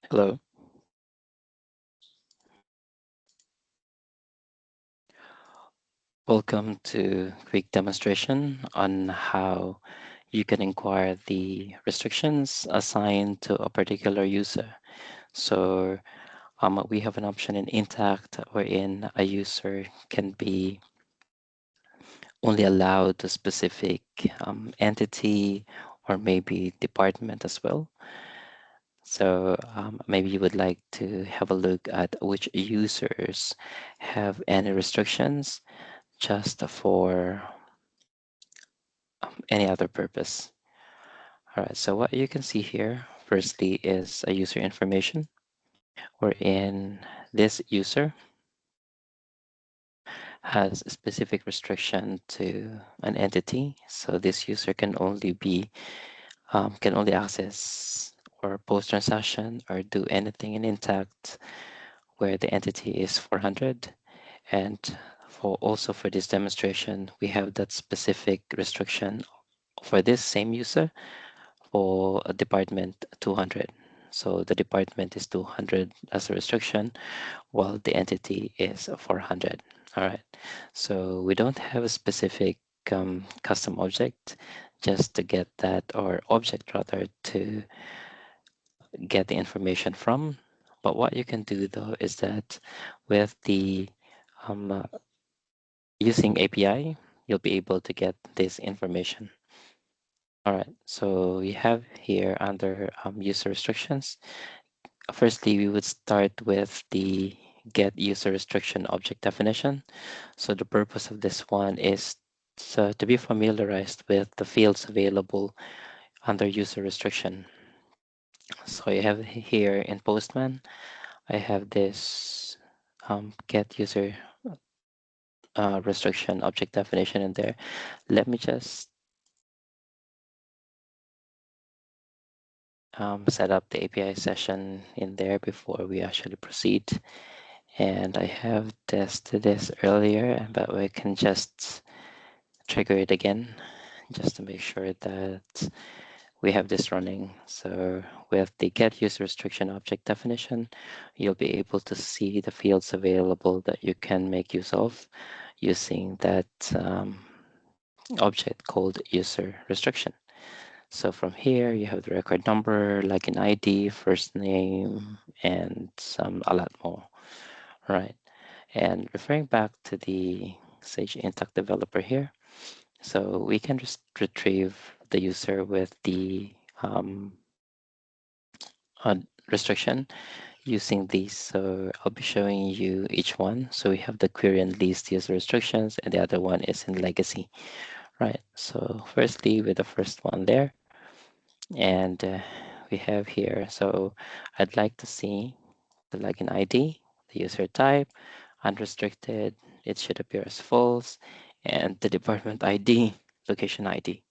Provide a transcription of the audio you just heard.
Hello. Welcome to quick demonstration on how you can inquire the restrictions assigned to a particular user. So we have an option in Intact wherein a user can be only allowed to specific entity or maybe department as well. So maybe you would like to have a look at which users have any restrictions just for any other purpose. All right, so what you can see here, firstly, is a user information, wherein this user has a specific restriction to an entity. So this user can only access or post transaction or do anything in Intact where the entity is 400. And for this demonstration, we have that specific restriction for this same user for a department 200. So the department is 200 as a restriction, while the entity is 400. All right. So we don't have a specific custom object just to get that, or object rather, to get the information from. But what you can do though is that with the um, uh, using API, you'll be able to get this information. All right, so we have here under user restrictions. Firstly, we would start with the get user restriction object definition. So the purpose of this one is to be familiarized with the fields available under user restriction. So I have here in Postman, I have this get user restriction object definition in there. Let me just set up the API session in there before we actually proceed. And I have tested this earlier, but we can just trigger it again just to make sure that we have this running. So with the get user restriction object definition, you'll be able to see the fields available that you can make use of using that object called user restriction. So from here, you have the record number, like an ID, first name, and a lot more, right? And referring back to the Sage Intacct developer here, so we can just retrieve the user with the uh, restriction using these. So I'll be showing you each one. So we have the query and list user restrictions, and the other one is in legacy, right? So firstly, with the first one there, and we have here, so I'd like to see the login ID, the user type, unrestricted, it should appear as false, and the department ID, location ID.